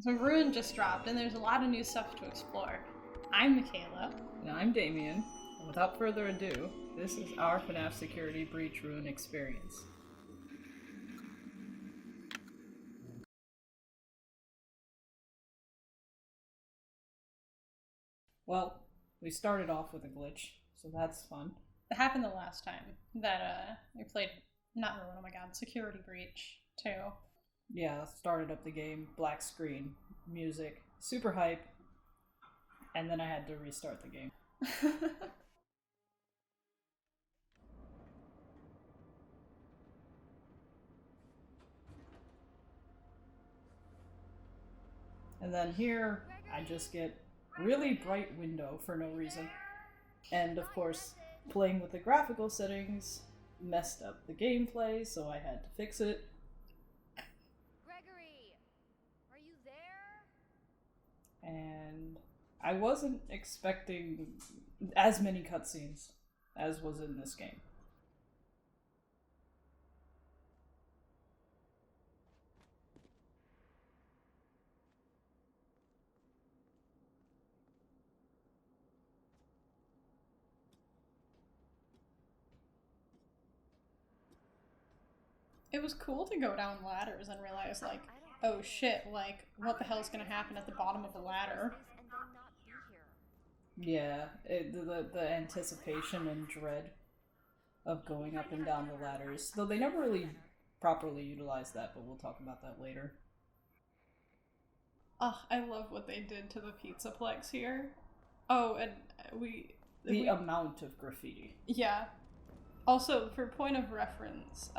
So Ruin just dropped, and there's a lot of new stuff to explore. I'm Mikayla. And I'm Damien. And without further ado, this is our FNaF Security Breach Ruin experience. Well, we started off with a glitch, so that's fun. It happened the last time that we played, not Ruin, oh my god, Security Breach 2. Yeah, started up the game, black screen, music, super hype, and then I had to restart the game. And then here, I just get really bright window for no reason. And of course, playing with the graphical settings messed up the gameplay, so I had to fix it. Gregory, are you there? And I wasn't expecting as many cutscenes as was in this game. It was cool to go down ladders and realize, like, oh shit, like, what the hell is gonna happen at the bottom of the ladder? Yeah, the anticipation and dread of going up and down the ladders. Though they never really properly utilized that, but we'll talk about that later. Oh, I love what they did to the Pizzaplex here. Oh, and The amount of graffiti. Yeah. Also, for point of reference,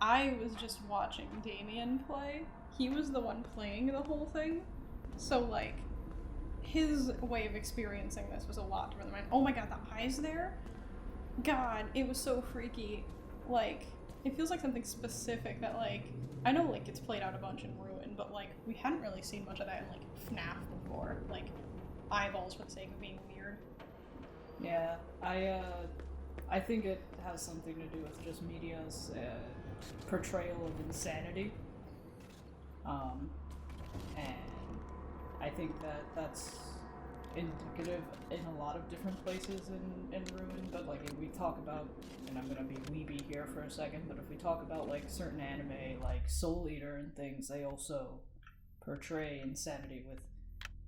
I was just watching Damien play. He was the one playing the whole thing. So, like, his way of experiencing this was a lot different than mine. Oh my god, the eyes there? God, it was so freaky. Like, it feels like something specific that, like, I know, like, it's played out a bunch in Ruin, but, like, we hadn't really seen much of that in, like, FNaF before. Like, eyeballs for the sake of being weird. Yeah, I think it has something to do with just media's portrayal of insanity. And I think that's indicative in a lot of different places in Ruin, but like if we talk about, and I'm gonna be weeby here for a second, but if we talk about like certain anime like Soul Eater and things, they also portray insanity with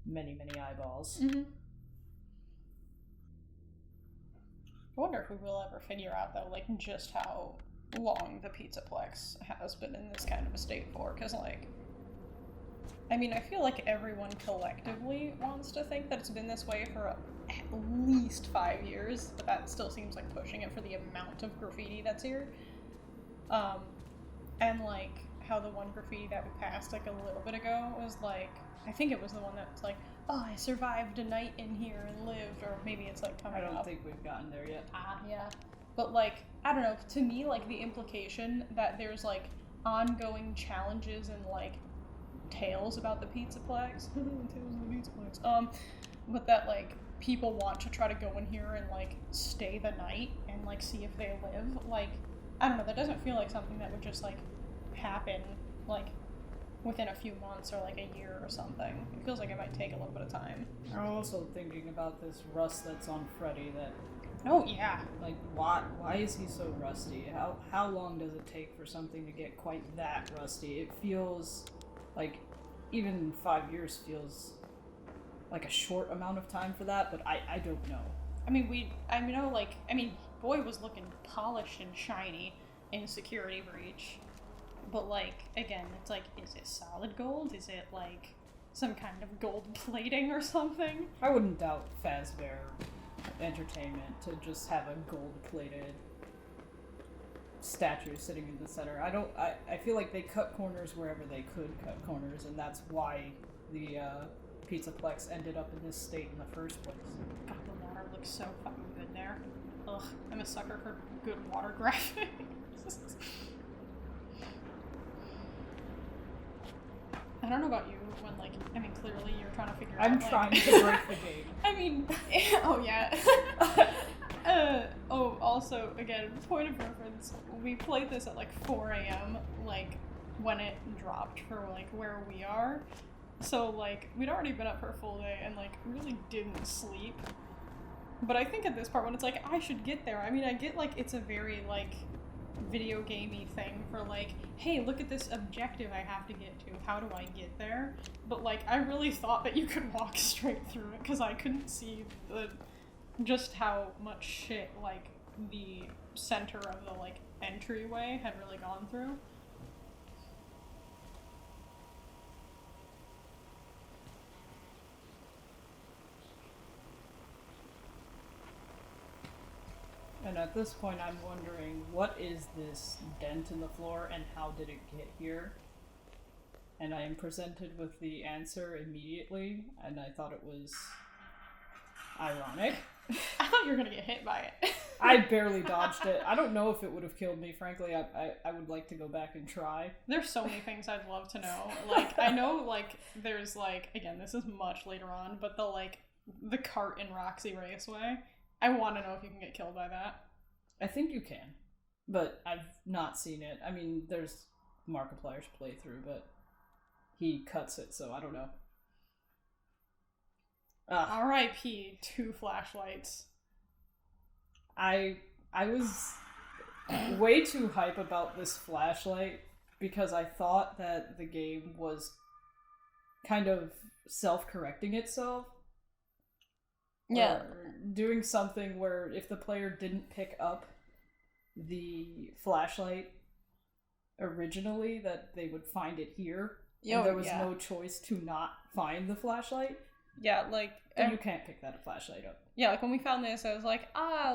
many eyeballs. Mm-hmm. I wonder if we will ever figure out, though, like, just how long the Pizzaplex has been in this kind of a state for, because, like, I mean, I feel like everyone collectively wants to think that it's been this way for at least 5 years, but that still seems like pushing it for the amount of graffiti that's here. And, like, how the one graffiti that we passed, like, a little bit ago was, like, I think it was the one that's like, oh, I survived a night in here and lived, or maybe it's, like, coming up. I don't think we've gotten there yet. Yeah. But, like, I don't know, to me, like, the implication that there's, like, ongoing challenges and, like, tales about the Pizzaplex, tales of the Pizzaplex, but that, like, people want to try to go in here and, like, stay the night and, like, see if they live, like, I don't know, that doesn't feel like something that would just, like, happen, like, within a few months or like a year or something. It feels like it might take a little bit of time. I'm also thinking about this rust that's on Freddy that... Oh, yeah. Like, why is he so rusty? How long does it take for something to get quite that rusty? It feels like even 5 years feels like a short amount of time for that, but I don't know. I mean, boy was looking polished and shiny in Security Breach. But, like, again, it's like, is it solid gold? Is it, like, some kind of gold plating or something? I wouldn't doubt Fazbear Entertainment to just have a gold-plated statue sitting in the center. I feel like they cut corners wherever they could cut corners, and that's why the Pizzaplex ended up in this state in the first place. God, the water looks so fucking good there. Ugh, I'm a sucker for good water graphics. I don't know about you, when, like, I mean, clearly you're trying to figure out, I'm like... trying to break the game. I mean, oh, yeah. Also, again, point of reference, we played this at, like, 4 a.m., like, when it dropped for, like, where we are. So, like, we'd already been up for a full day and, like, really didn't sleep. But I think at this part, when it's like, I should get there, I mean, I get, like, it's a very, like, video gamey thing for, like, hey, look at this objective I have to get to, how do I get there? But, like, I really thought that you could walk straight through it, because I couldn't see just how much shit, like, the center of the, like, entryway had really gone through. And at this point, I'm wondering, what is this dent in the floor and how did it get here? And I am presented with the answer immediately, and I thought it was ironic. I thought you were gonna get hit by it. I barely dodged it. I don't know if it would have killed me, frankly. I would like to go back and try. There's so many things I'd love to know. Like, I know, like, there's, like, again, this is much later on, but the cart in Roxy Raceway. I want to know if you can get killed by that. I think you can, but I've not seen it. I mean, there's Markiplier's playthrough, but he cuts it, so I don't know. R.I.P. 2 flashlights. I was way too hype about this flashlight because I thought that the game was kind of self-correcting itself. Yeah. Or doing something where if the player didn't pick up the flashlight originally, that they would find it here. And there was no choice to not find the flashlight. Yeah, like... And you can't pick that flashlight up. Yeah, like when we found this, I was like,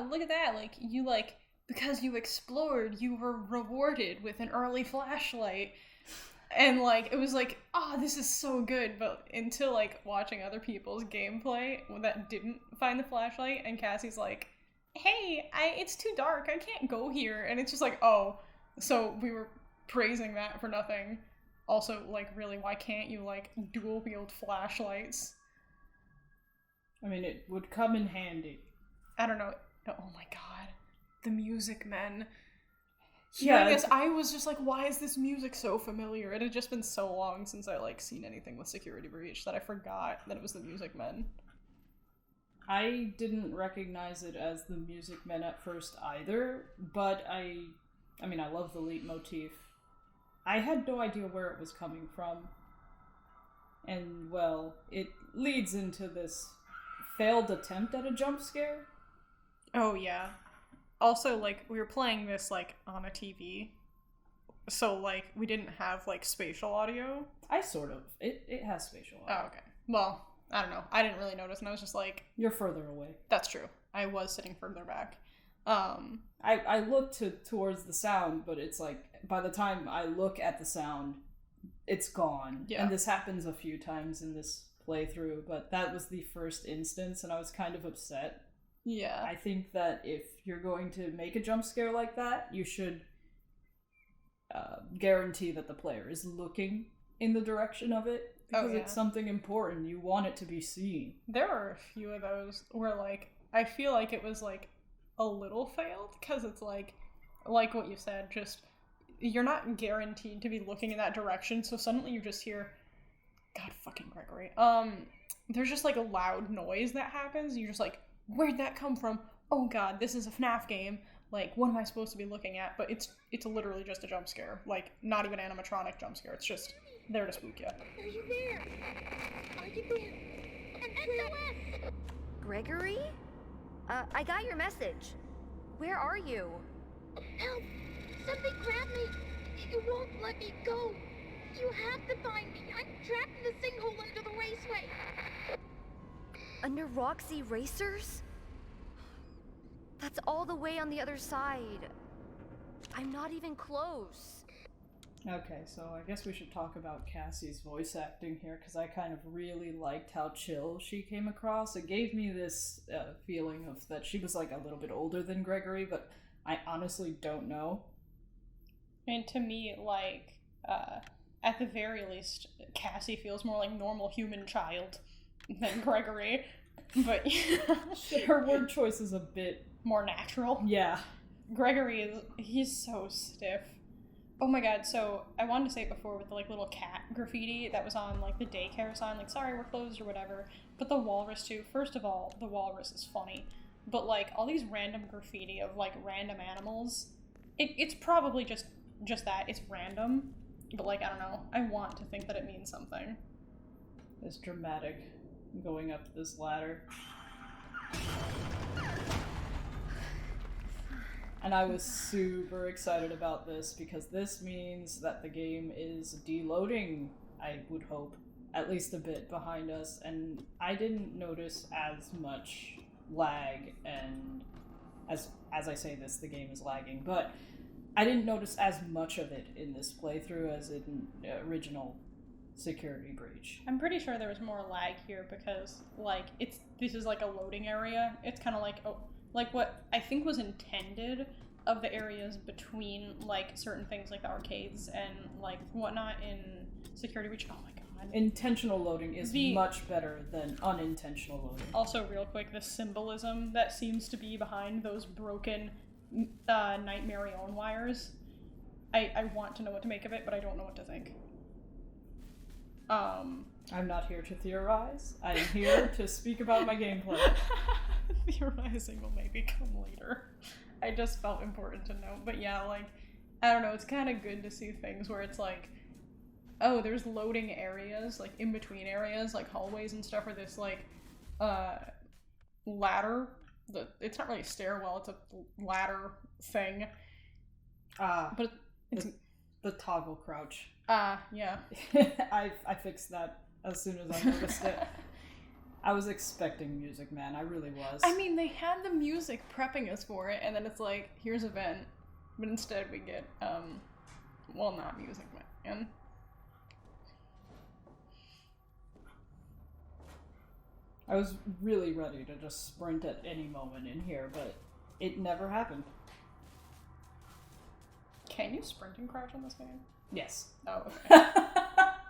look at that. Like, you, like, because you explored, you were rewarded with an early flashlight. And, like, it was like, this is so good, but until, like, watching other people's gameplay that didn't find the flashlight, and Cassie's like, hey, it's too dark, I can't go here, and it's just like, so we were praising that for nothing. Also, like, really, why can't you, like, dual-wield flashlights? I mean, it would come in handy. I don't know. Oh my god. The music men. Yeah, I guess I was just like, why is this music so familiar? It had just been so long since I, like, seen anything with Security Breach that I forgot that it was the Music Men. I didn't recognize it as the Music Men at first either, but I mean, I love the leitmotif. I had no idea where it was coming from. And, well, it leads into this failed attempt at a jump scare. Oh, yeah. Also, like, we were playing this, like, on a TV, so, like, we didn't have, like, spatial audio. It has spatial audio. Oh, okay. Well, I don't know. I didn't really notice, and I was just like... You're further away. That's true. I was sitting further back. I looked towards the sound, but it's like, by the time I look at the sound, it's gone. Yeah. And this happens a few times in this playthrough, but that was the first instance, and I was kind of upset. Yeah. I think that if you're going to make a jump scare like that, you should guarantee that the player is looking in the direction of it, because it's something important. You want it to be seen. There were a few of those where, like, I feel like it was, like, a little failed, because it's like what you said, just, you're not guaranteed to be looking in that direction, so suddenly you just hear, God fucking Gregory, there's just, like, a loud noise that happens, and you're just like, where'd that come from? Oh god, this is a FNaF game. Like, what am I supposed to be looking at? But it's literally just a jump scare. Like, not even animatronic jump scare. It's just there to spook you. Are you there? Are you there? SOS! Gregory? I got your message. Where are you? Help! Something grabbed me! You won't let me go! You have to find me! I'm trapped in the sinkhole under the raceway! Under Roxy Racers? That's all the way on the other side. I'm not even close. Okay, so I guess we should talk about Cassie's voice acting here, because I kind of really liked how chill she came across. It gave me this feeling of that she was, like, a little bit older than Gregory, but I honestly don't know. And to me, like, at the very least, Cassie feels more like normal human child than Gregory, but her word choice is a bit more natural. Yeah. Gregory he's so stiff. Oh my god, so I wanted to say it before with the like little cat graffiti that was on like the daycare sign, like sorry we're closed or whatever. But the walrus too. First of all, the walrus is funny. But like all these random graffiti of like random animals, it's probably just that. It's random. But like I don't know. I want to think that it means something. It's dramatic going up this ladder. And I was super excited about this because this means that the game is deloading, I would hope, at least a bit behind us, and I didn't notice as much lag, and as I say this, the game is lagging, but I didn't notice as much of it in this playthrough as in original Security Breach. I'm pretty sure there was more lag here because like this is like a loading area. It's kind of like what I think was intended of the areas between like certain things like the arcades and like whatnot in Security Breach. Oh my god. Intentional loading is much better than unintentional loading. Also, real quick, the symbolism that seems to be behind those broken Nightmare Own wires. I want to know what to make of it, but I don't know what to think. I'm not here to theorize. I'm here to speak about my gameplay. Theorizing will maybe come later. I just felt important to know. But yeah, like, I don't know, it's kind of good to see things where it's like, oh, there's loading areas, like in between areas, like hallways and stuff, or this like, ladder. It's not really a stairwell, it's a ladder thing. But it's... The toggle crouch. Yeah. I fixed that as soon as I noticed it. I was expecting music, man. I really was. I mean, they had the music prepping us for it, and then it's like, here's a vent. But instead we get, well, not music, man. I was really ready to just sprint at any moment in here, but it never happened. Can you sprint and crouch on this game? Yes. Oh, okay.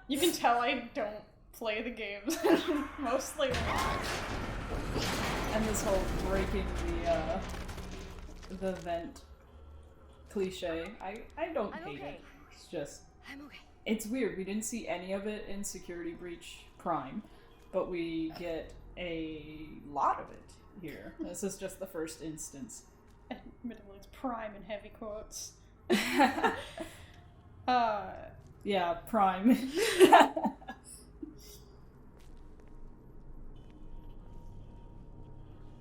You can tell I don't play the games. Mostly. And this whole breaking the vent cliche, I don't hate it. It's just... I'm okay. It's weird. We didn't see any of it in Security Breach Prime, but we get a lot of it here. This is just the first instance. Admittedly, it's prime in heavy quotes. Yeah, Prime.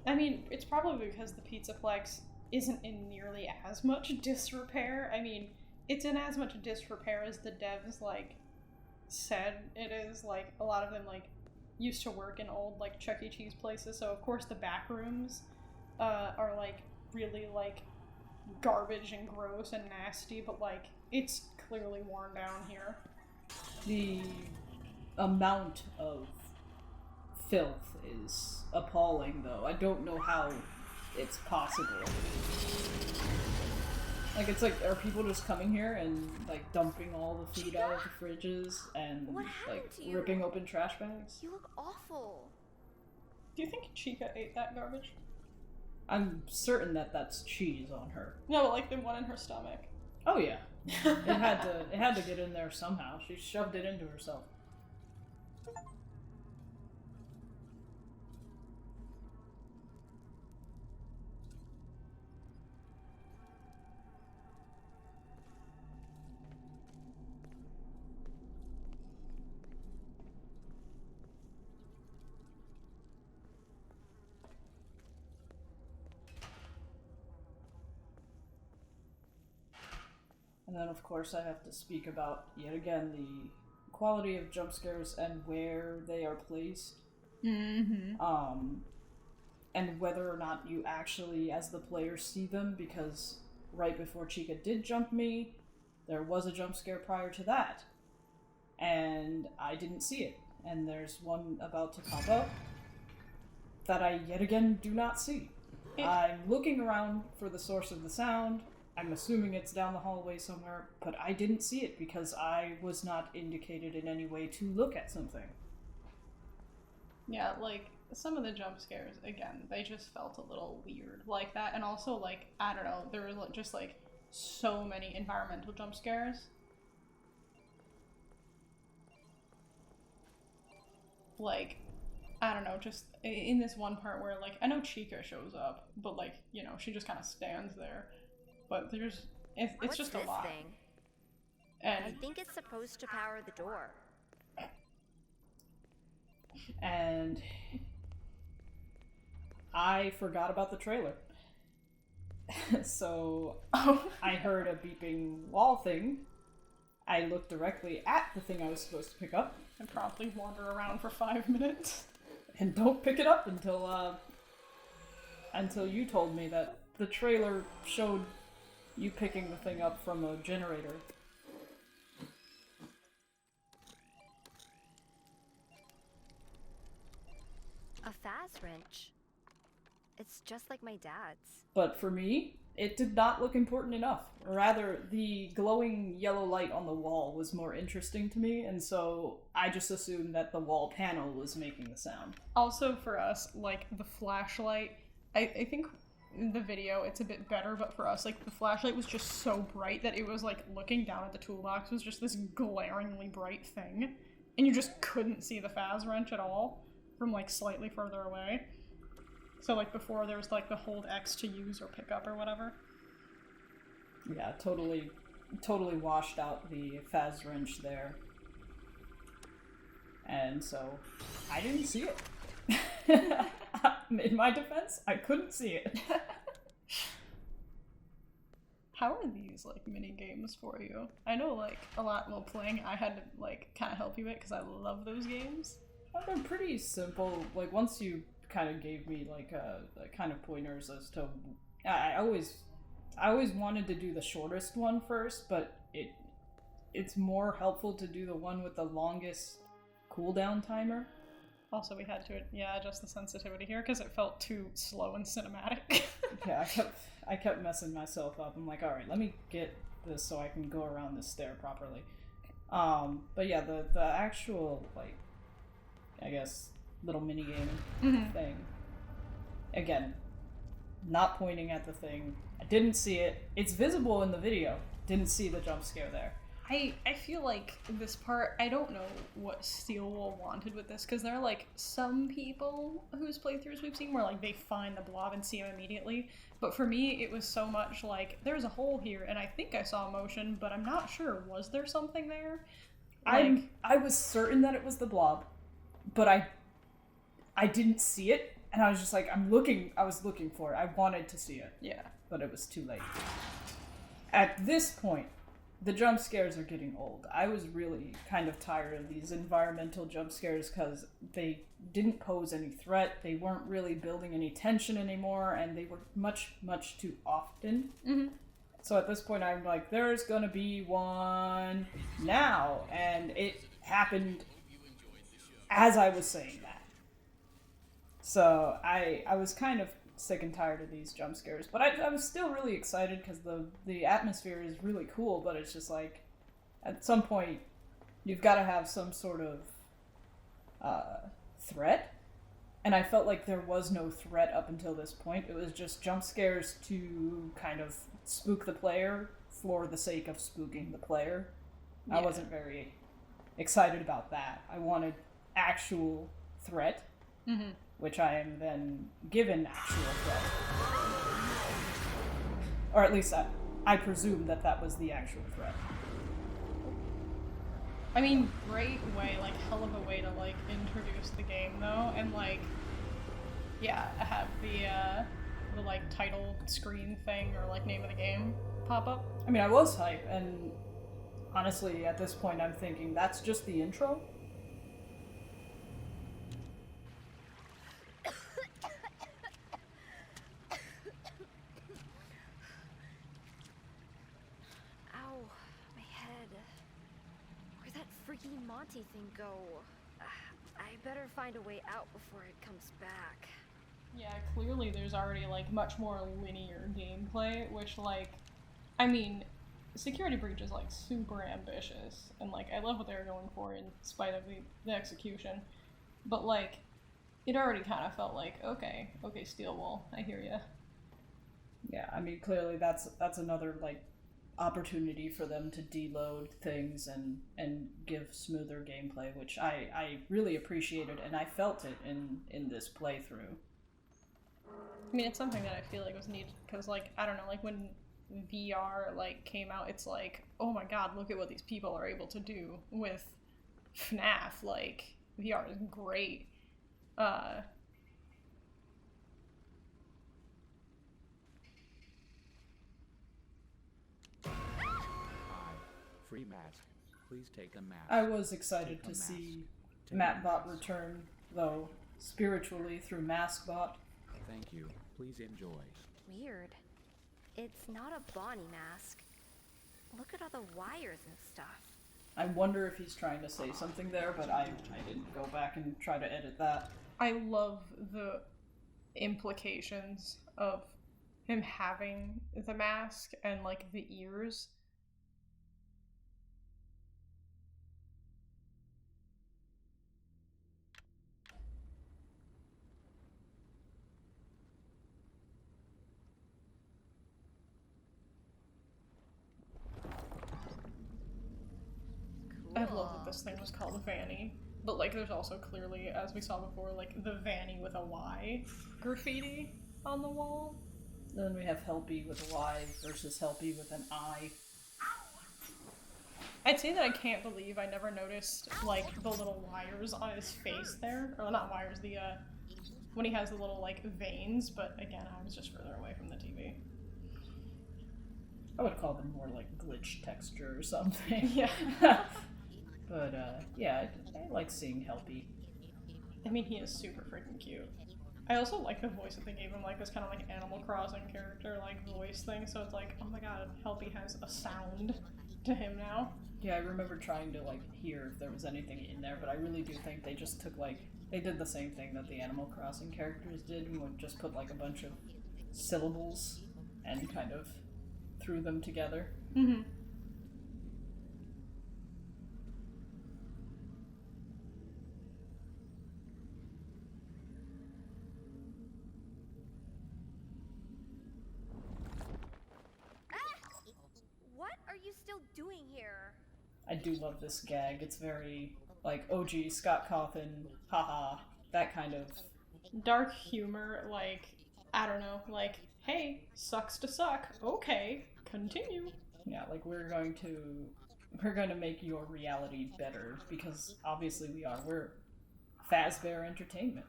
I mean, it's probably because the Pizzaplex isn't in nearly as much disrepair. I mean, it's in as much disrepair as the devs, like, said it is. Like, a lot of them, like, used to work in old, like, Chuck E. Cheese places, so of course the back rooms are, like, really, like, garbage and gross and nasty, but, like, it's clearly worn down here. The amount of filth is appalling, though. I don't know how it's possible. Like, it's like, are people just coming here and, like, dumping all the food out of the fridges and, like, ripping open trash bags? You look awful. Do you think Chica ate that garbage? I'm certain that that's cheese on her. No, but, like, the one in her stomach. Oh, yeah. It had to get in there somehow. She shoved it into herself. And then, of course, I have to speak about, yet again, the quality of jump scares and where they are placed. Mm-hmm. And whether or not you actually, as the player, see them, because right before Chica did jump me, there was a jump scare prior to that. And I didn't see it. And there's one about to pop up that I, yet again, do not see. I'm looking around for the source of the sound. I'm assuming it's down the hallway somewhere, but I didn't see it because I was not indicated in any way to look at something. Yeah, like, some of the jump scares, again, they just felt a little weird like that. And also, like, I don't know, there was just, like, so many environmental jump scares. Like, I don't know, just in this one part where, like, I know Chica shows up, but, like, you know, she just kind of stands there. But it's What's just this a lot. thing? And I think it's supposed to power the door. And I forgot about the trailer. So I heard a beeping wall thing. I looked directly at the thing I was supposed to pick up. and promptly wander around for 5 minutes. And don't pick it up until you told me that the trailer showed you picking the thing up from a generator. A Faz wrench. It's just like my dad's. But for me, it did not look important enough. Or rather, the glowing yellow light on the wall was more interesting to me, and so I just assumed that the wall panel was making the sound. Also for us, like, the flashlight, I think in the video it's a bit better, but for us, like, the flashlight was just so bright that it was like looking down at the toolbox was just this glaringly bright thing, and you just couldn't see the Faz wrench at all from, like, slightly further away. So, like, before there was, like, the hold X to use or pick up or whatever. Yeah, totally washed out the Faz wrench there. And so, I didn't see it. In my defense, I couldn't see it. How are these, like, mini games for you? I know, like, a lot while playing, I had to, like, kind of help you with because I love those games. They're pretty simple. Like, once you kind of gave me, like, a kind of pointers as to... I always wanted to do the shortest one first, but it's more helpful to do the one with the longest cooldown timer. Also, we had to, adjust the sensitivity here because it felt too slow and cinematic. Yeah, I kept messing myself up. I'm like, alright, let me get this so I can go around this stair properly. But yeah, the actual, like, I guess, little minigame thing. Again, not pointing at the thing. I didn't see it. It's visible in the video. Didn't see the jump scare there. I feel like this part, I don't know what Steelwool wanted with this, because there are, like, some people whose playthroughs we've seen where, like, they find the blob and see him immediately, but for me, it was so much like, there's a hole here, and I think I saw motion, but I'm not sure. Was there something there? Like, I was certain that it was the blob, but I didn't see it, and I was just like, I was looking for it. I wanted to see it. Yeah. But it was too late. At this point, the jump scares are getting old. I was really kind of tired of these environmental jump scares because they didn't pose any threat, they weren't really building any tension anymore, and they were much, much too often. Mm-hmm. So at this point, I'm like, there's gonna be one now, and it happened as I was saying that. So I was kind of sick and tired of these jump scares, but I was still really excited because the atmosphere is really cool, but it's just like, at some point, you've got to have some sort of threat, and I felt like there was no threat up until this point. It was just jump scares to kind of spook the player for the sake of spooking the player. Yeah. I wasn't very excited about that. I wanted actual threat. Mm-hmm. Which I am then given actual threat. Or at least I presume that was the actual threat. I mean, great way, like, hell of a way to, like, introduce the game, though, and, like, yeah, have the like, title screen thing, or, like, name of the game pop up. I mean, I was hype, and honestly, at this point, I'm thinking, that's just the intro? Monty thing go? I better find a way out before it comes back. Yeah, clearly there's already, like, much more linear gameplay, which, like, I mean, Security Breach is, like, super ambitious, and, like, I love what they're going for in spite of the execution, but, like, it already kind of felt like, okay, Steelwool, I hear ya. Yeah, I mean, clearly that's another, like, opportunity for them to deload things and give smoother gameplay, which I really appreciated, and I felt it in this playthrough. I mean, it's something that I feel like was needed, because, like, I don't know, like, when VR, like, came out, it's like, oh my god, look at what these people are able to do with FNaF, like, VR is great. Hi. Free mask. Please take a mask. I was excited to see MatBot return, though, spiritually through MaskBot. Thank you. Please enjoy. Weird. It's not a Bonnie mask. Look at all the wires and stuff. I wonder if he's trying to say something there, but I didn't go back and try to edit that. I love the implications of him having the mask and, like, the ears. I love that this thing was called Vanny. But, like, there's also clearly, as we saw before, like, the Vanny with a Y graffiti on the wall. Then we have Helpy with a Y versus Helpy with an I. I'd say that I can't believe I never noticed, like, the little wires on his face there. Or not wires, the, when he has the little, like, veins, but again, I was just further away from the TV. I would call them more like glitch texture or something. Yeah. But, yeah, I like seeing Helpy. I mean, he is super freaking cute. I also like the voice that they gave him, like, this kind of, like, Animal Crossing character, like, voice thing, so it's like, oh my god, Helpy has a sound to him now. Yeah, I remember trying to, like, hear if there was anything in there, but I really do think they just took, like, they did the same thing that the Animal Crossing characters did, and would just put, like, a bunch of syllables and kind of threw them together. Mm-hmm. What are you still doing here? I do love this gag. It's very, like, oh gee, Scott Cawthon, haha, that kind of... Dark humor, like, I don't know, like, hey, sucks to suck, okay, continue. Yeah, like, we're going to make your reality better, because obviously we are. We're Fazbear Entertainment.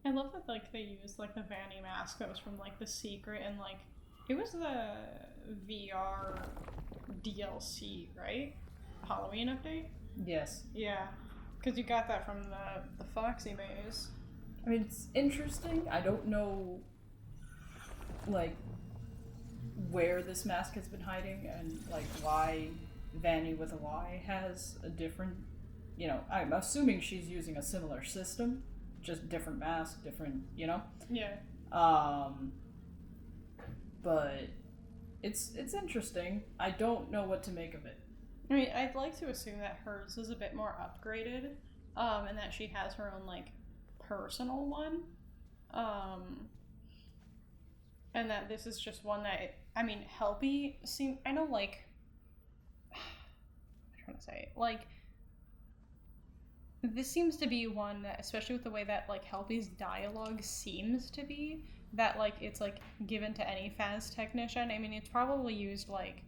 I love that, like, they used, like, the Vanny mask that was from, like, The Secret, and, like, it was the VR DLC, right? Halloween update? Yes. Yeah, because you got that from the Foxy Maze. I mean, it's interesting. I don't know, like, where this mask has been hiding, and, like, why Vanny with a Y has a different, you know, I'm assuming she's using a similar system, just different mask, different, you know? Yeah. But it's interesting. I don't know what to make of it. I mean, I'd like to assume that hers is a bit more upgraded, and that she has her own, like, personal one, and that this is just one that, I mean, Helpy I know, like, I'm trying to say, like, this seems to be one that, especially with the way that, like, Helpy's dialogue seems to be, that, like, it's, like, given to any Phas technician. I mean, it's probably used, like,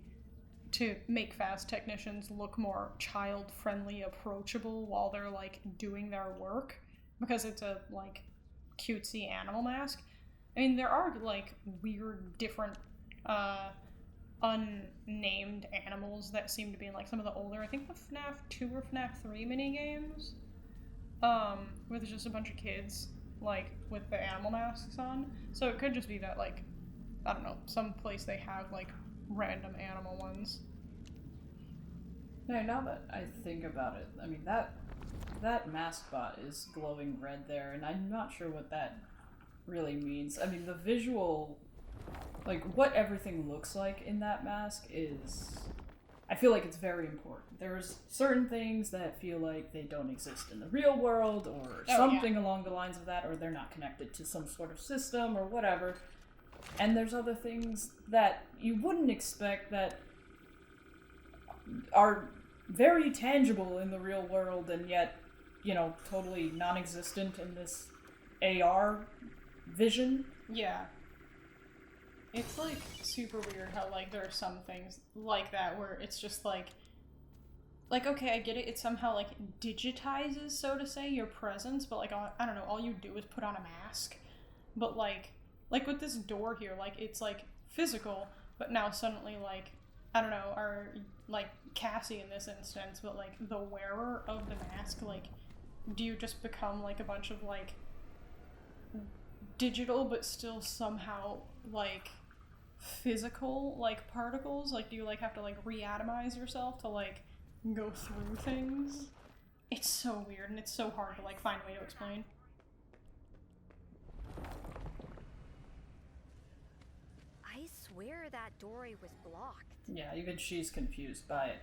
to make Phas technicians look more child-friendly, approachable while they're, like, doing their work, because it's a, like, cutesy animal mask. I mean, there are, like, weird, different, unnamed animals that seem to be in, like, some of the older, I think the FNaF 2 or FNaF 3 minigames, where there's just a bunch of kids, like, with the animal masks on. So it could just be that, like, I don't know, some place they have, like, random animal ones. No, now that I think about it, I mean, that mask bot is glowing red there, and I'm not sure what that really means. I mean, the visual, like, what everything looks like in that mask is I feel like it's very important. There's certain things that feel like they don't exist in the real world, or something along the lines of that, or they're not connected to some sort of system or whatever. And there's other things that you wouldn't expect that are very tangible in the real world, and yet, you know, totally non-existent in this AR vision. Yeah. It's, like, super weird how, like, there are some things like that where it's just, like, okay, I get it, it somehow, like, digitizes, so to say, your presence, but, like, I don't know, all you do is put on a mask. But, like with this door here, like, it's, like, physical, but now suddenly, like, I don't know, our, like, Cassie in this instance, but, like, the wearer of the mask, like, do you just become, like, a bunch of, like, digital, but still somehow, like, physical, like, particles? Like, do you, like, have to, like, reatomize yourself to, like, go through things? It's so weird, and it's so hard to, like, find a way to explain. I swear that doorway was blocked. Yeah, even she's confused by it.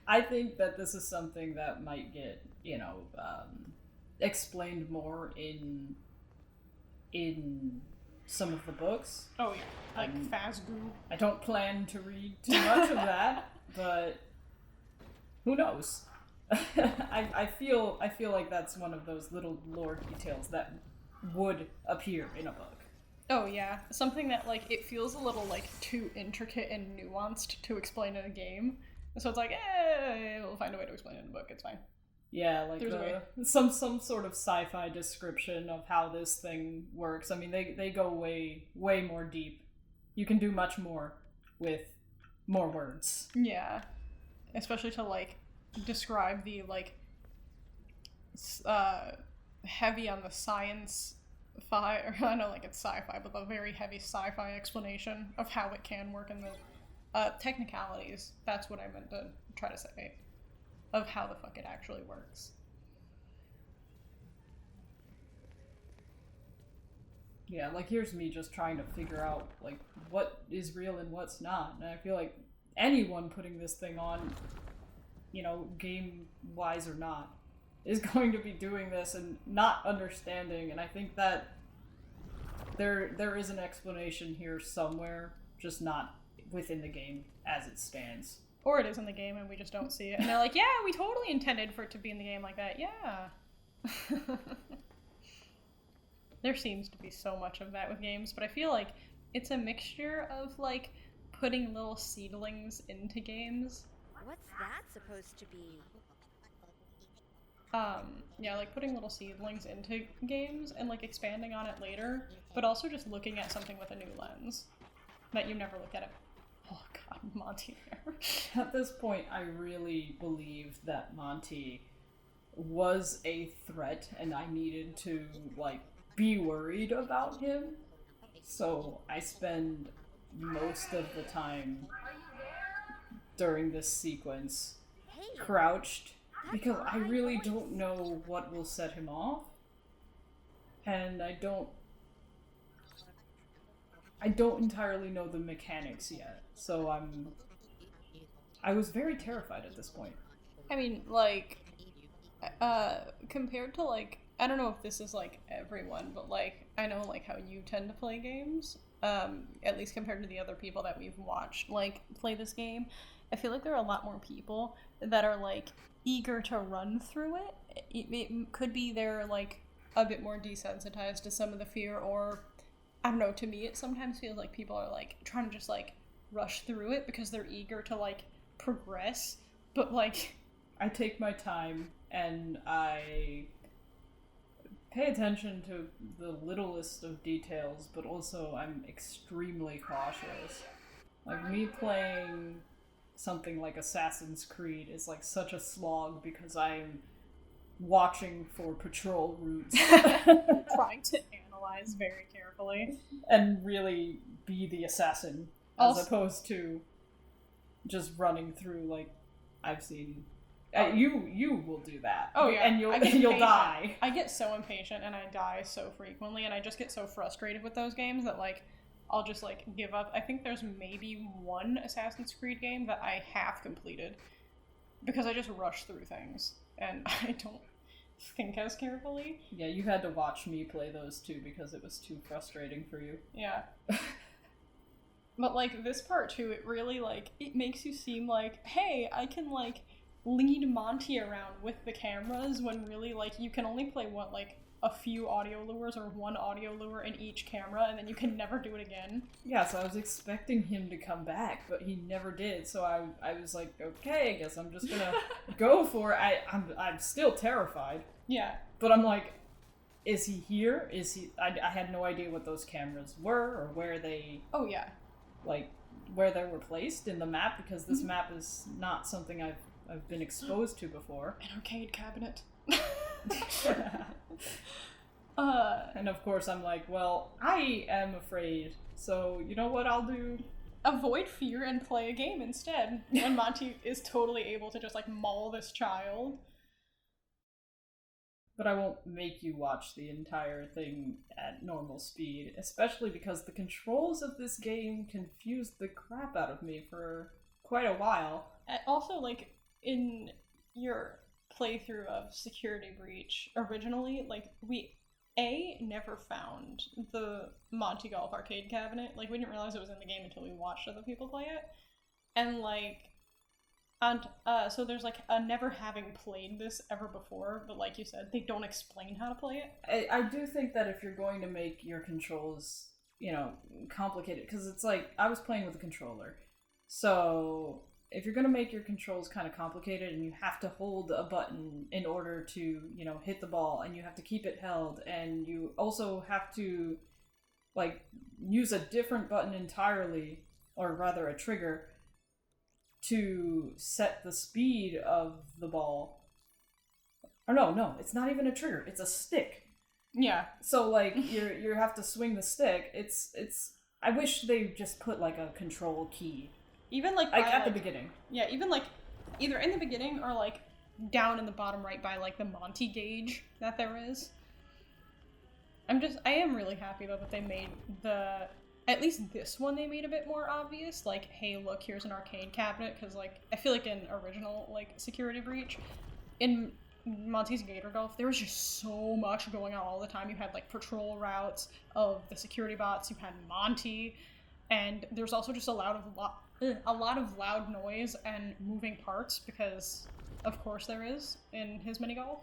I think that this is something that might get, you know, explained more in some of the books. Oh yeah, like Phasgoo. I don't plan to read too much of that, but who knows? I feel like that's one of those little lore details that would appear in a book. Oh yeah, something that, like, it feels a little, like, too intricate and nuanced to explain in a game. So it's like, we'll find a way to explain it in a book, it's fine. Yeah, like some sort of sci-fi description of how this thing works. I mean, they go way more deep. You can do much more with more words. Yeah, especially to, like, describe the, like, heavy on the science I know, like, it's sci-fi, but the very heavy sci-fi explanation of how it can work in the technicalities. That's what I meant to try to say. Of how the fuck it actually works. Yeah, like, here's me just trying to figure out, like, what is real and what's not. And I feel like anyone putting this thing on, you know, game-wise or not, is going to be doing this and not understanding. And I think that there is an explanation here somewhere, just not within the game as it stands. Or it is in the game and we just don't see it. And they're like, yeah, we totally intended for it to be in the game like that. Yeah. There seems to be so much of that with games, but I feel like it's a mixture of, like, putting little seedlings into games. What's that supposed to be? Yeah, like, putting little seedlings into games and, like, expanding on it later, but also just looking at something with a new lens that you never look at it. Oh god, Monty there. At this point, I really believed that Monty was a threat and I needed to, like, be worried about him. So I spend most of the time during this sequence crouched, because I really don't know what will set him off. And I don't entirely know the mechanics yet. So I was very terrified at this point. I mean, like, compared to, like, I don't know if this is, like, everyone, but, like, I know, like, how you tend to play games, at least compared to the other people that we've watched, like, play this game. I feel like there are a lot more people that are, like, eager to run through it. It could be they're, like, a bit more desensitized to some of the fear, or, I don't know, to me it sometimes feels like people are, like, trying to just, like, rush through it because they're eager to, like, progress, but, like... I take my time, and I pay attention to the littlest of details, but also I'm extremely cautious. Like, me playing something like Assassin's Creed is, like, such a slog because I'm watching for patrol routes. Trying to analyze very carefully. And really be the assassin, as opposed to just running through, like, I've seen... you will do that. Oh yeah, and you'll die. I get so impatient and I die so frequently, and I just get so frustrated with those games that, like, I'll just like give up. I think there's maybe one Assassin's Creed game that I have completed because I just rush through things and I don't think as carefully. Yeah, you had to watch me play those too because it was too frustrating for you. Yeah. But like this part too, it really like, it makes you seem like, hey, I can like lead Monty around with the cameras when really like you can only play what, like a few audio lures or one audio lure in each camera and then you can never do it again. Yeah, so I was expecting him to come back, but he never did. So I was like, okay, I guess I'm just gonna go for it. I'm still terrified. Yeah. But I'm like, is he here? Is he? I had no idea what those cameras were or where they. Oh yeah. Like where they were placed in the map because this map is not something I've been exposed to before. An arcade cabinet. And of course I'm like, well, I am afraid, so you know what I'll do? Avoid fear and play a game instead. When Monty is totally able to just like maul this child. But I won't make you watch the entire thing at normal speed, especially because the controls of this game confused the crap out of me for quite a while. Also, like, in your playthrough of Security Breach originally, like, we never found the Monty Golf arcade cabinet. Like, we didn't realize it was in the game until we watched other people play it. And like, so there's like a never having played this ever before, but like you said, they don't explain how to play it. I do think that if you're going to make your controls, you know, complicated, because it's like, I was playing with a controller, so if you're going to make your controls kind of complicated and you have to hold a button in order to, you know, hit the ball, and you have to keep it held, and you also have to, like, use a different button entirely, or rather a trigger, to set the speed of the ball. Or no, it's not even a trigger, it's a stick. Yeah. So like you have to swing the stick. It's I wish they just put like a control key. Even like at the beginning. Yeah, even like either in the beginning or like down in the bottom right by like the Monty gauge that there is. I am really happy though that they made at least this one they made a bit more obvious, like, hey, look, here's an arcade cabinet, because, like, I feel like in original, like, Security Breach, in Monty's Gator Golf, there was just so much going on all the time. You had, like, patrol routes of the security bots, you had Monty, and there's also just a lot of loud noise and moving parts, because, of course there is, in his mini golf.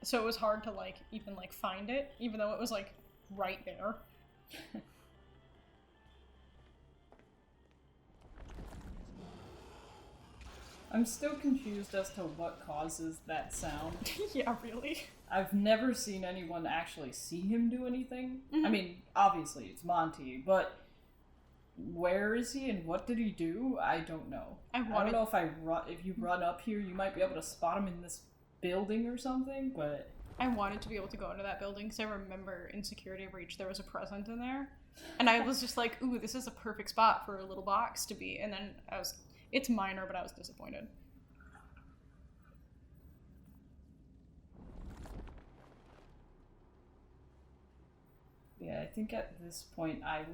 So it was hard to, like, even, like, find it, even though it was, like, right there. I'm still confused as to what causes that sound. Yeah, really? I've never seen anyone actually see him do anything. Mm-hmm. I mean, obviously it's Monty, but where is he and what did he do? I don't know. I don't know if you run up here, you might be able to spot him in this building or something, but I wanted to be able to go into that building because I remember in Security Breach there was a present in there, and I was just like, ooh, this is a perfect spot for a little box to be, and then it's minor, but I was disappointed. Yeah, I think at this point I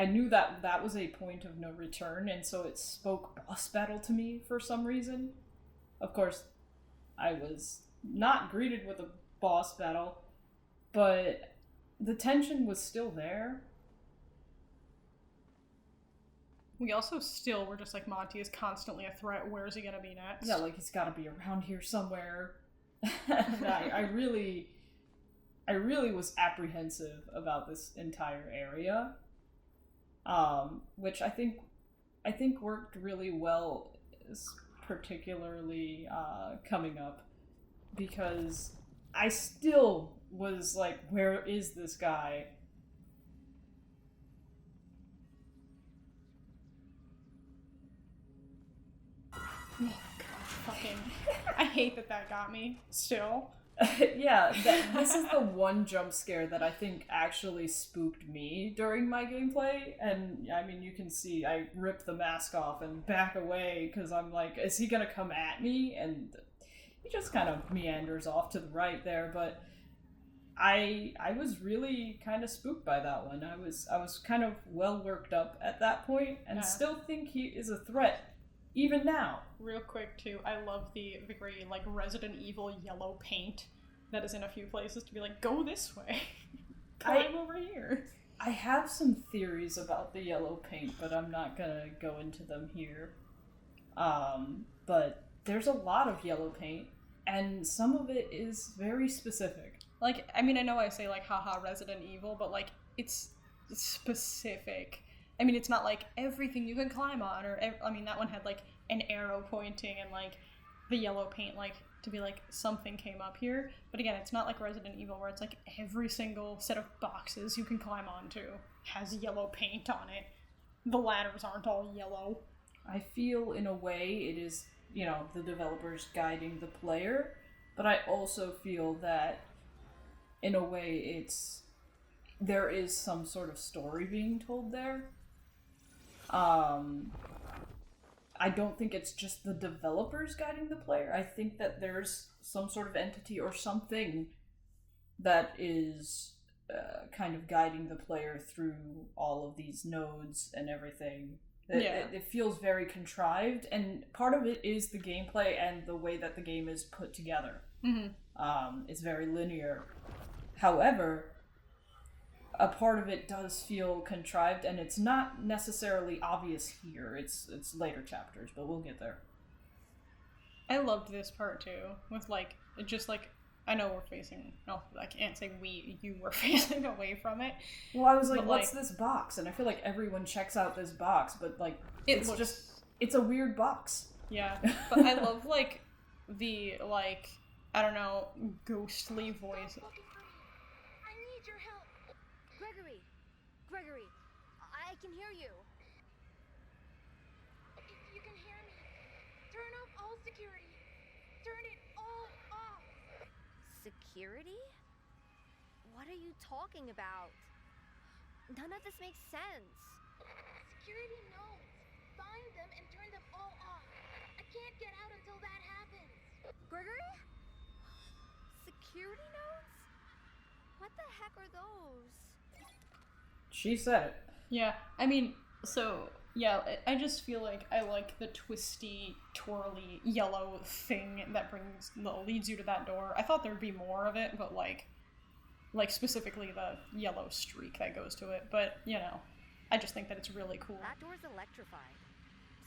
knew that was a point of no return, and so it spoke boss battle to me for some reason. Of course, I was not greeted with a boss battle, but the tension was still there. We also still were just like, Monty is constantly a threat. Where is he gonna be next? Yeah, like he's gotta be around here somewhere. And I really was apprehensive about this entire area. Which I think worked really well, particularly coming up, because I still was like, where is this guy? Oh god, fucking I hate that got me still. Yeah, this is the one jump scare that I think actually spooked me during my gameplay, and I mean, you can see I rip the mask off and back away because I'm like, is he gonna come at me? And he just kind of meanders off to the right there, but I was really kind of spooked by that one. I was kind of well worked up at that point, and still think he is a threat, even now. Real quick too, I love the very like Resident Evil yellow paint that is in a few places to be like, go this way, climb over here. I have some theories about the yellow paint, but I'm not gonna go into them here. But there's a lot of yellow paint, and some of it is very specific. Like, I mean, I know I say, like, haha, Resident Evil, but, like, it's specific. I mean, it's not, like, everything you can climb on, or, I mean, that one had, like, an arrow pointing and, like, the yellow paint, like, to be, like, something came up here. But again, it's not like Resident Evil, where it's, like, every single set of boxes you can climb onto has yellow paint on it. The ladders aren't all yellow. I feel, in a way, it is, you know, the developers guiding the player, but I also feel that in a way, there is some sort of story being told there. I don't think it's just the developers guiding the player. I think that there's some sort of entity or something that is kind of guiding the player through all of these nodes and everything. It feels very contrived, and part of it is the gameplay and the way that the game is put together. Mm-hmm. It's very linear. However, a part of it does feel contrived, and it's not necessarily obvious here. It's later chapters, but we'll get there. I loved this part too, with like, just like, I know we're facing, no, I can't say you were facing away from it. Well, I was like, what's this box? And I feel like everyone checks out this box, but like, it's a weird box. Yeah, but I love like, the like, I don't know, ghostly voice. Gregory, I can hear you. If you can hear me, turn off all security. Turn it all off. Security? What are you talking about? None of this makes sense. Security nodes. Find them and turn them all off. I can't get out until that happens. Gregory? Security nodes? What the heck are those? She said it. Yeah, I mean, so, yeah, I just feel like I like the twisty, twirly, yellow thing that leads you to that door. I thought there'd be more of it, but like specifically the yellow streak that goes to it. But, you know, I just think that it's really cool. That door's electrified.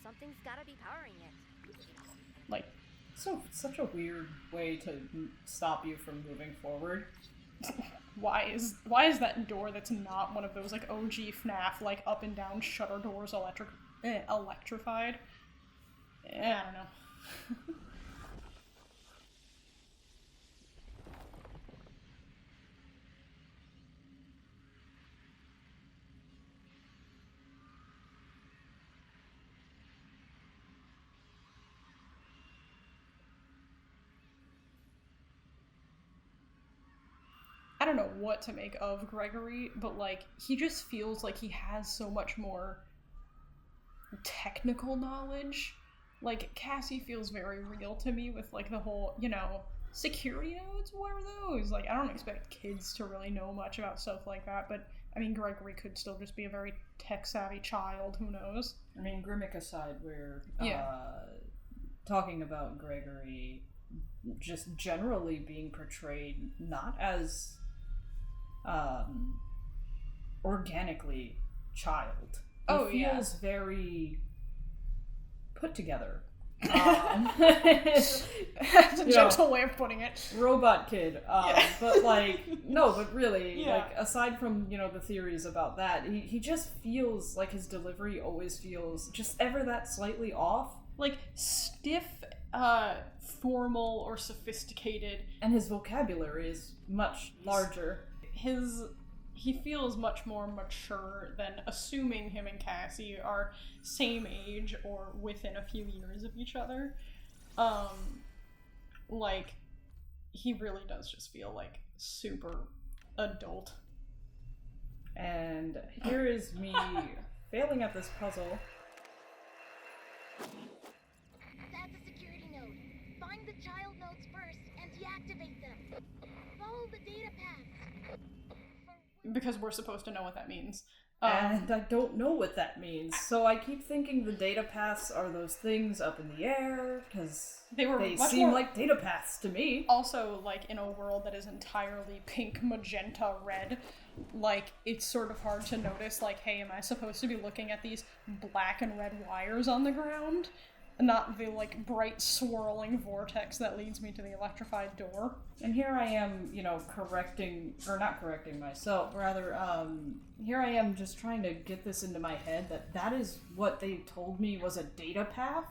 Something's gotta be powering it. Like, so such a weird way to stop you from moving forward. why is that door that's not one of those like OG FNaF like up and down shutter doors electrified? I don't know. I don't know what to make of Gregory, but like he just feels like he has so much more technical knowledge. Like Cassie feels very real to me with like the whole, you know, security nodes. What are those? Like I don't expect kids to really know much about stuff like that, but I mean Gregory could still just be a very tech savvy child. Who knows? I mean, Grimmick aside, we're talking about Gregory just generally being portrayed not as organically child. He feels very put together. That's a gentle way of putting it. Robot kid. But like, no, but really, like, aside from, you know, the theories about that, he just feels like his delivery always feels just ever that slightly off. Like, stiff, formal, or sophisticated. And his vocabulary is much larger. He feels much more mature than assuming him and Cassie are same age or within a few years of each other. Like, he really does just feel like super adult. And here is me failing at this puzzle. That's a security node. Find the child nodes first and deactivate them. Follow the data paths. Because we're supposed to know what that means. And I don't know what that means, so I keep thinking the data paths are those things up in the air, because they seem like data paths to me. Also, like, in a world that is entirely pink, magenta, red, like, it's sort of hard to notice, like, hey, am I supposed to be looking at these black and red wires on the ground? Not the, like, bright swirling vortex that leads me to the electrified door. And here I am, not correcting myself, rather, here I am just trying to get this into my head that is what they told me was a data path,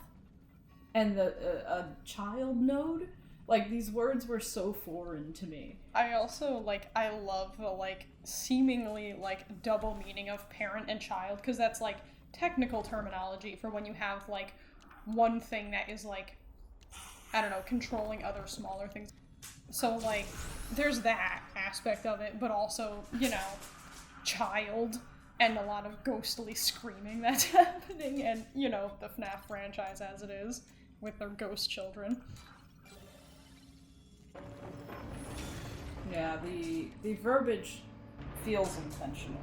and a child node. Like, these words were so foreign to me. I also, like, I love the, like, seemingly, like, double meaning of parent and child, because that's, like, technical terminology for when you have, like, one thing that is, like, I don't know, controlling other smaller things. So, like, there's that aspect of it, but also, child, and a lot of ghostly screaming that's happening, and, the FNaF franchise as it is, with their ghost children. Yeah, the verbiage feels intentional.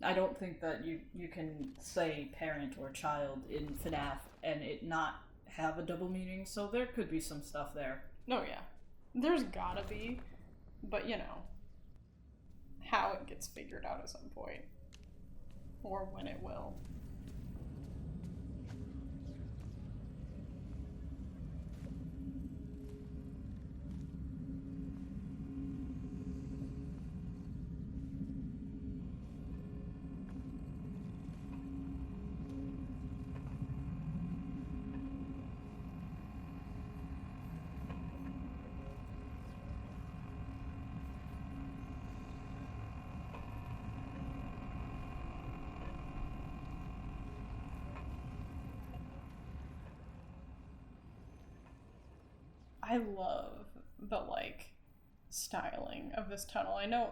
I don't think that you can say parent or child in FNaF and it not have a double meaning, so there could be some stuff there. Oh yeah. There's gotta be, but how it gets figured out at some point. Or when it will. I love the, like, styling of this tunnel. I know,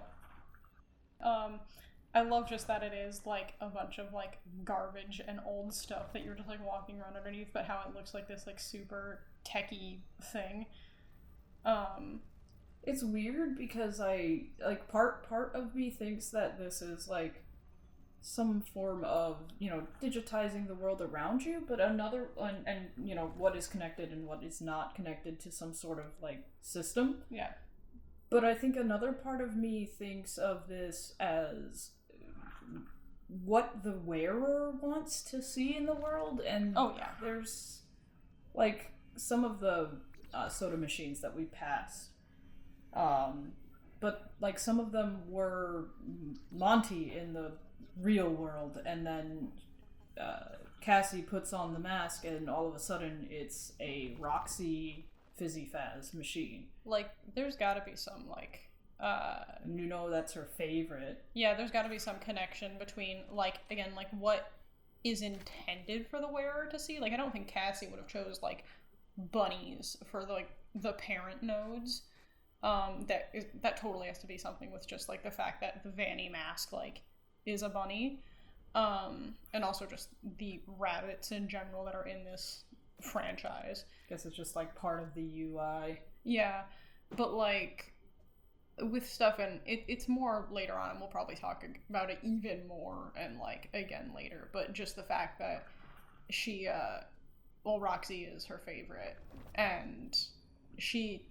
I love just that it is, like, a bunch of, like, garbage and old stuff that you're just, like, walking around underneath, but how it looks like this, like, super techie thing. It's weird because part of me thinks that this is, like, some form of, digitizing the world around you, but another, and what is connected and what is not connected to some sort of, like, system. Yeah. But I think another part of me thinks of this as what the wearer wants to see in the world, and oh yeah, there's, like, some of the soda machines that we passed, but, like, some of them were Monty in the real world, and then Cassie puts on the mask and all of a sudden it's a Roxy Fizzy Faz machine. Like, there's gotta be some, like, that's her favorite. Yeah, there's gotta be some connection between, like, again, like, what is intended for the wearer to see. Like, I don't think Cassie would have chose, like, bunnies for, like, the parent nodes. That totally has to be something with just, like, the fact that the Vanny mask, like, is a bunny, and also just the rabbits in general that are in this franchise. I guess it's just, like, part of the UI. Yeah, but, like, with stuff, and it's more later on, and we'll probably talk about it even more, and, like, again later, but just the fact that she, Roxy is her favorite, and she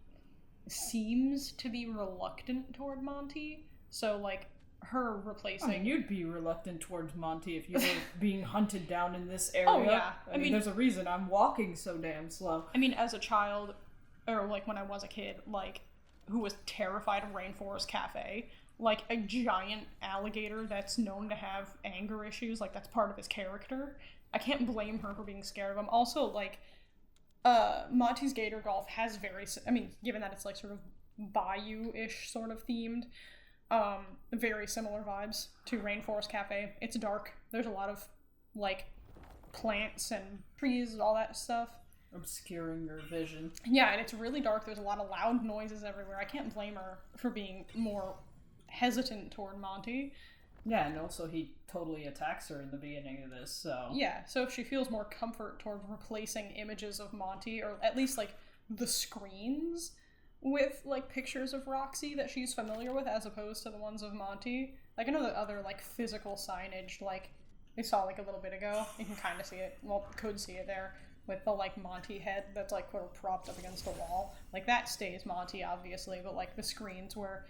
seems to be reluctant toward Monty, so, like, her replacing... I mean, you'd be reluctant towards Monty if you were being hunted down in this area. Oh, yeah. I mean, there's a reason I'm walking so damn slow. I mean, as a child, or, like, when I was a kid, like, who was terrified of Rainforest Cafe, like, a giant alligator that's known to have anger issues, like, that's part of his character. I can't blame her for being scared of him. Also, like, Monty's Gator Golf has given that it's, like, sort of bayou-ish sort of themed, very similar vibes to Rainforest Cafe. It's dark. There's a lot of, like, plants and trees, all that stuff. Obscuring your vision. Yeah, and it's really dark. There's a lot of loud noises everywhere. I can't blame her for being more hesitant toward Monty. Yeah, and also he totally attacks her in the beginning of this, so... Yeah, so if she feels more comfort toward replacing images of Monty, or at least, like, the screens with, like, pictures of Roxy that she's familiar with as opposed to the ones of Monty. Like, I know that other, like, physical signage, like, we saw, like, a little bit ago. You can kind of see it. Well, could see it there. With the, like, Monty head that's, like, sort of propped up against the wall. Like, that stays Monty, obviously, but, like, the screens where,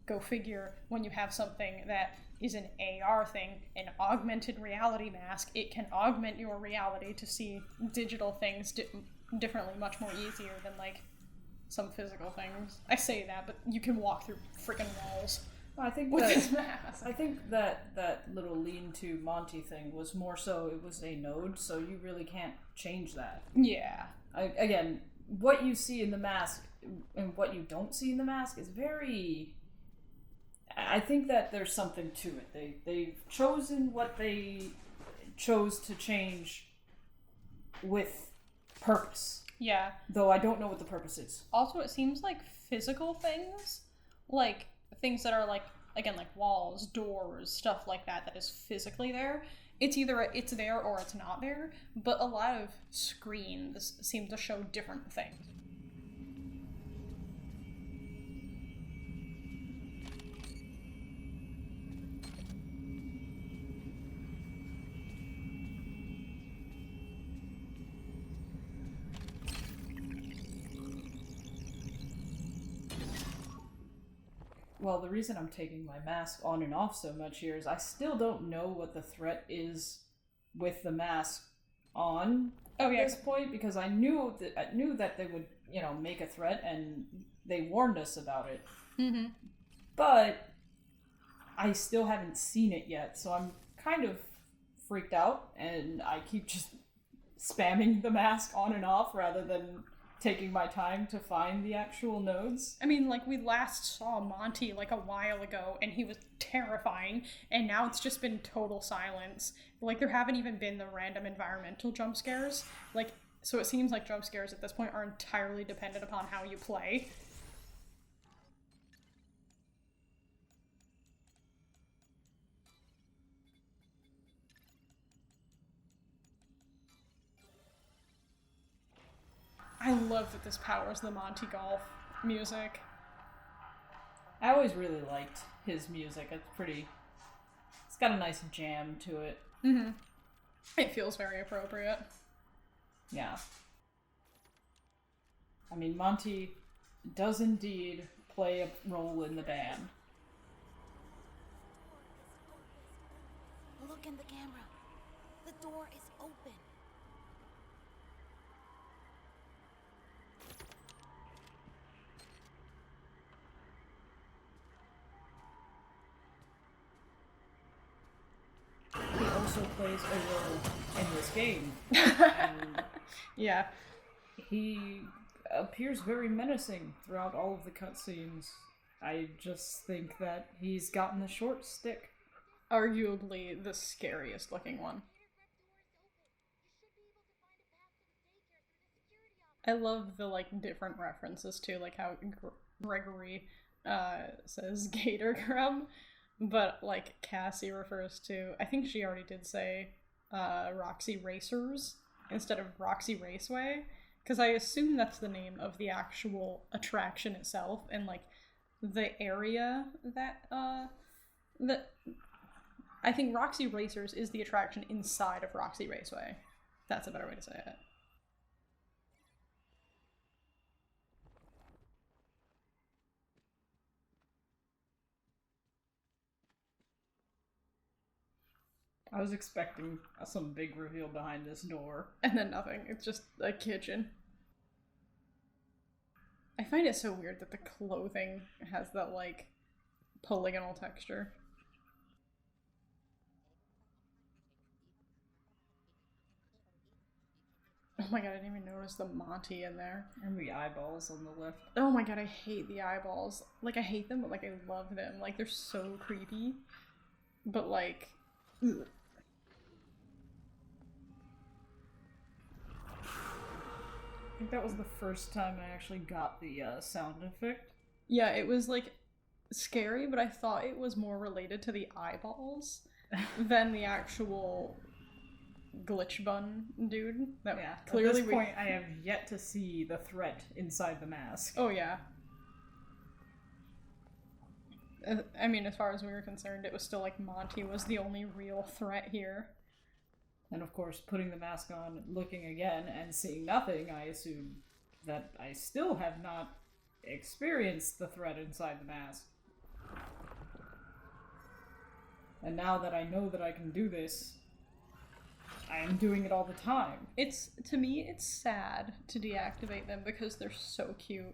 go figure, when you have something that is an AR thing, an augmented reality mask, it can augment your reality to see digital things differently much more easier than, like, some physical things. I say that, but you can walk through freaking walls. I think with that, this mask. I think that little lean-to Monty thing was more so it was a node, so you really can't change that. Yeah. Again, what you see in the mask and what you don't see in the mask is very... I think that there's something to it. They've chosen what they chose to change with purpose. Yeah. Though I don't know what the purpose is. Also, it seems like physical things, like things that are like, again, like walls, doors, stuff like that, that is physically there. It's either it's there or it's not there, but a lot of screens seem to show different things. Well, the reason I'm taking my mask on and off so much here is I still don't know what the threat is with the mask on at this point, because I knew that they would, make a threat, and they warned us about it. Mm-hmm. But I still haven't seen it yet, so I'm kind of freaked out, and I keep just spamming the mask on and off rather than taking my time to find the actual nodes. I mean, like, we last saw Monty, like, a while ago, and he was terrifying, and now it's just been total silence. Like, there haven't even been the random environmental jump scares. Like, so it seems like jump scares at this point are entirely dependent upon how you play. I love that this powers the Monty Golf music. I always really liked his music. It's got a nice jam to it. Mm-hmm. It feels very appropriate. Yeah. I mean, Monty does indeed play a role in the band. Look in the camera. The door is open. He also plays a role in this game. And Yeah. he appears very menacing throughout all of the cutscenes. I just think that he's gotten the short stick. Arguably the scariest looking one. I love the, like, different references too, like how Gregory says Gator Grub, but, like, Cassie refers to, I think she already did say Roxy Racers instead of Roxy Raceway, because I assume that's the name of the actual attraction itself, and, like, the area that, I think Roxy Racers is the attraction inside of Roxy Raceway. That's a better way to say it. I was expecting some big reveal behind this door. And then nothing. It's just a kitchen. I find it so weird that the clothing has that, like, polygonal texture. Oh my god, I didn't even notice the Monty in there. And the eyeballs on the left. Oh my god, I hate the eyeballs. Like, I hate them, but, like, I love them. Like, they're so creepy. But, like, ugh. I think that was the first time I actually got the sound effect. Yeah, it was, like, scary, but I thought it was more related to the eyeballs than the actual glitch bun dude. That Yeah, clearly at this point, I have yet to see the threat inside the mask. Oh, yeah. I mean, as far as we were concerned, it was still like Monty was the only real threat here. And of course, putting the mask on, looking again, and seeing nothing, I assume that I still have not experienced the threat inside the mask. And now that I know that I can do this, I am doing it all the time. To me, it's sad to deactivate them because they're so cute.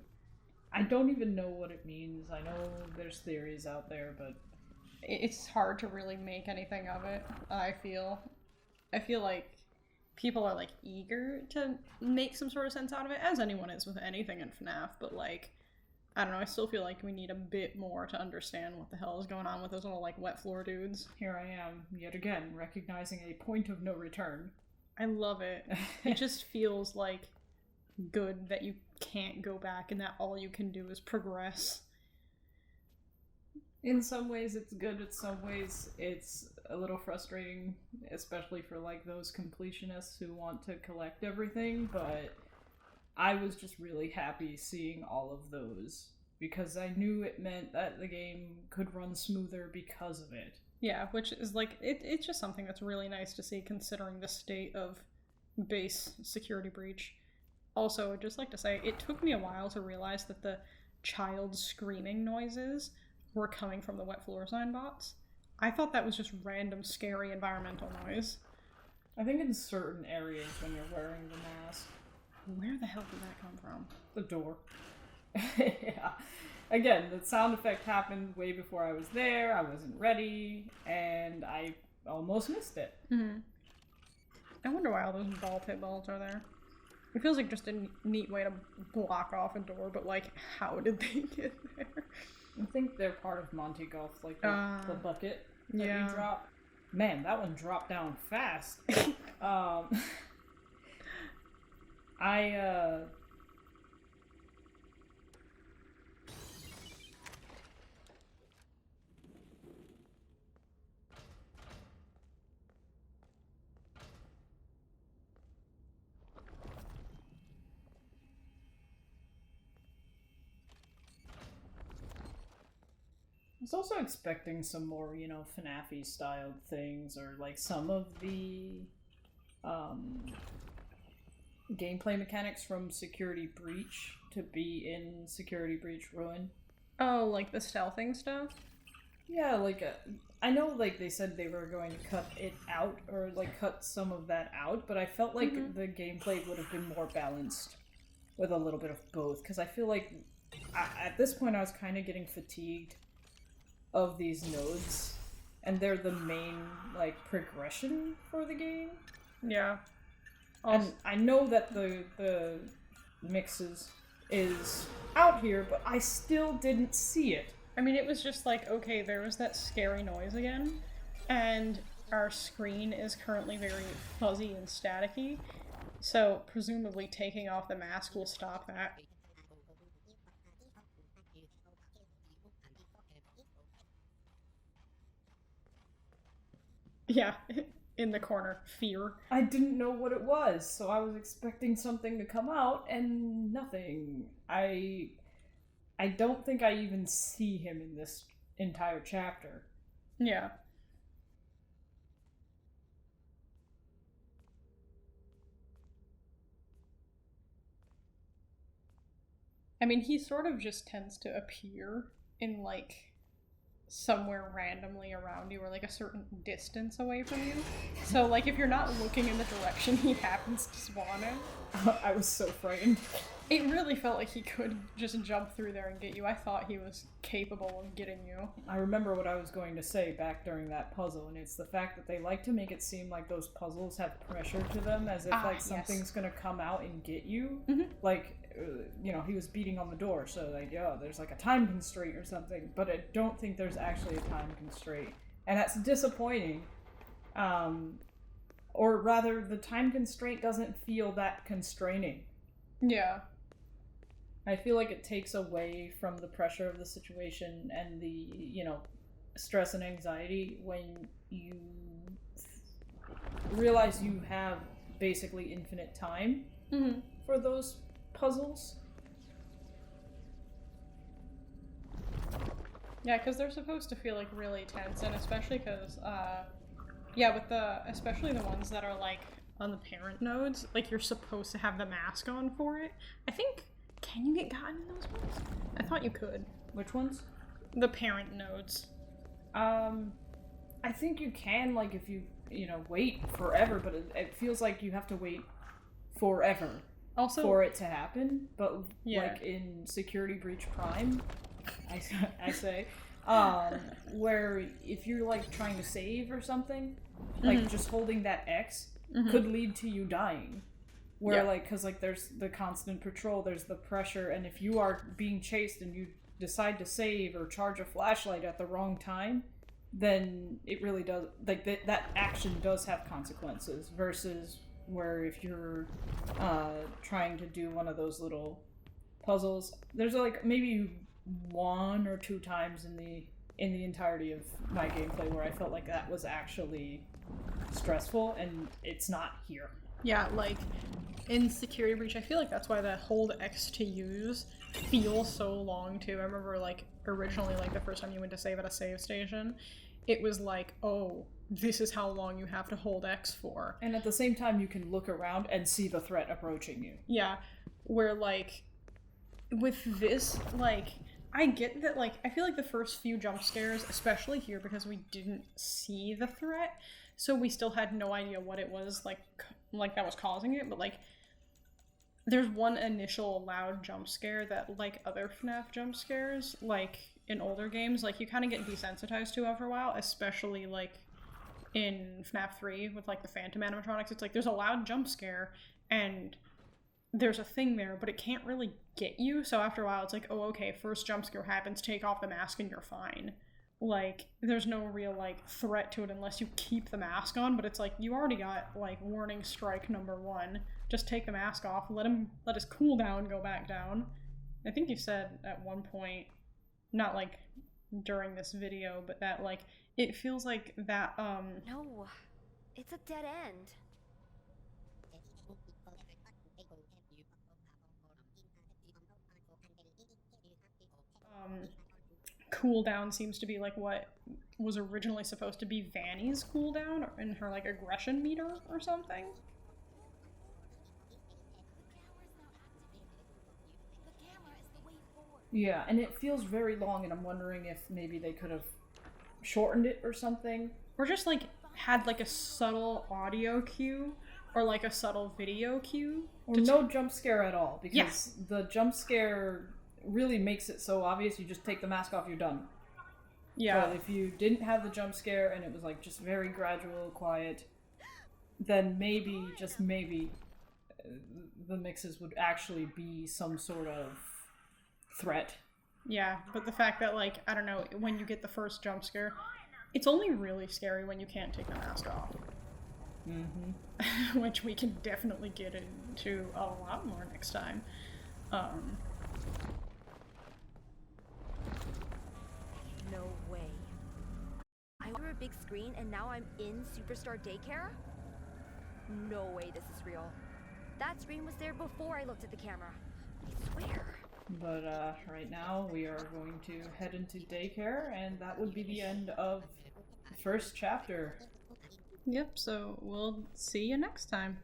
I don't even know what it means. I know there's theories out there, but it's hard to really make anything of it, I feel like people are like eager to make some sort of sense out of it, as anyone is with anything in FNaF, but like, I don't know, I still feel like we need a bit more to understand what the hell is going on with those little like wet floor dudes. Here I am, yet again, recognizing a point of no return. I love it. It just feels like good that you can't go back and that all you can do is progress. In some ways it's good, in some ways it's a little frustrating, especially for like those completionists who want to collect everything, but I was just really happy seeing all of those because I knew it meant that the game could run smoother because of it. Yeah, which is like, it's just something that's really nice to see considering the state of base Security Breach. Also, I'd just like to say, it took me a while to realize that the child screaming noises were coming from the wet floor sign bots. I thought that was just random scary environmental noise. I think in certain areas when you're wearing the mask. Where the hell did that come from? The door. Yeah. Again, the sound effect happened way before I was there, I wasn't ready, and I almost missed it. Mm-hmm. I wonder why all those ball pit balls are there. It feels like just a neat way to block off a door, but like, how did they get there? I think they're part of Monty Golf, like the bucket that you drop. Man, that one dropped down fast. I was also expecting some more, FNAF-y styled things, or like some of the gameplay mechanics from Security Breach to be in Security Breach Ruin. Oh, like the stealthing stuff? Yeah, like, I know, like, they said they were going to cut it out, or, like, cut some of that out, but I felt like the gameplay would have been more balanced with a little bit of both, because I feel like, at this point I was kind of getting fatigued of these nodes, and they're the main, like, progression for the game. Yeah. And I know that the mixes is out here, but I still didn't see it. I mean, it was just like, okay, there was that scary noise again, and our screen is currently very fuzzy and staticky, so presumably taking off the mask will stop that. Yeah, in the corner, fear. I didn't know what it was, so I was expecting something to come out, and nothing. I don't think I even see him in this entire chapter. Yeah. I mean, he sort of just tends to appear in, like, somewhere randomly around you or, like, a certain distance away from you. So, like, if you're not looking in the direction he happens to spawn in. I was so frightened. It really felt like he could just jump through there and get you. I thought he was capable of getting you. I remember what I was going to say back during that puzzle, and it's the fact that they like to make it seem like those puzzles have pressure to them, as if like something's gonna come out and get you. Mm-hmm. Like, he was beating on the door, so like, there's like a time constraint or something, but I don't think there's actually a time constraint. And that's disappointing. Or rather, the time constraint doesn't feel that constraining. Yeah. I feel like it takes away from the pressure of the situation and the, you know, stress and anxiety when you realize you have basically infinite time for those puzzles. Yeah, because they're supposed to feel like really tense, and especially because, yeah, with especially the ones that are like on the parent nodes, like you're supposed to have the mask on for it. I think, can you get gotten in those ones? I thought you could. Which ones? The parent nodes. I think you can, like, if you, you know, wait forever, but it feels like you have to wait forever Also, for it to happen. But yeah. like in Security Breach Prime, I say, where if you're like trying to save or something, like just holding that X could lead to you dying. Where like, because like there's the constant patrol, there's the pressure, and if you are being chased and you decide to save or charge a flashlight at the wrong time, then it really does, like that action does have consequences, versus where if you're trying to do one of those little puzzles, there's like maybe 1 or 2 times in the entirety of my gameplay where I felt like that was actually stressful, and it's not here. Yeah, like in Security Breach, I feel like that's why the hold X to use feels so long too. I remember like originally, like the first time you went to save at a save station, it was like, oh, this is how long you have to hold X for. And at the same time, you can look around and see the threat approaching you. Yeah, where like with this, like I get that, like I feel like the first few jump scares, especially here because we didn't see the threat, so we still had no idea what it was like that was causing it, but like there's one initial loud jump scare that, like other FNaF jump scares, like in older games, like you kind of get desensitized to after a while, especially like in FNaF 3 with like the phantom animatronics. It's like there's a loud jump scare and there's a thing there, but it can't really get you, so after a while it's like, oh okay, first jump scare happens, take off the mask and you're fine. Like, there's no real, like, threat to it unless you keep the mask on, but it's like, you already got, like, warning strike number 1. Just take the mask off, let his cooldown go back down. I think you said at one point, not, like, during this video, but that, like, it feels like that, No, it's a dead end. Cooldown seems to be like what was originally supposed to be Vanny's cooldown in her like aggression meter or something. Yeah, and it feels very long, and I'm wondering if maybe they could have shortened it or something. Or just like had like a subtle audio cue or like a subtle video cue. Or no jump scare at all, because the jump scare really makes it so obvious. You just take the mask off, you're done. Yeah. But if you didn't have the jump scare and it was like just very gradual, quiet, then maybe, just maybe, the mixes would actually be some sort of threat. Yeah, but the fact that, like, I don't know, when you get the first jump scare, it's only really scary when you can't take the mask off. Which we can definitely get into a lot more next time. No way. I went through a big screen and now I'm in Superstar Daycare? No way this is real. That screen was there before I looked at the camera. I swear. But right now we are going to head into daycare, and that would be the end of the first chapter. Yep, so we'll see you next time.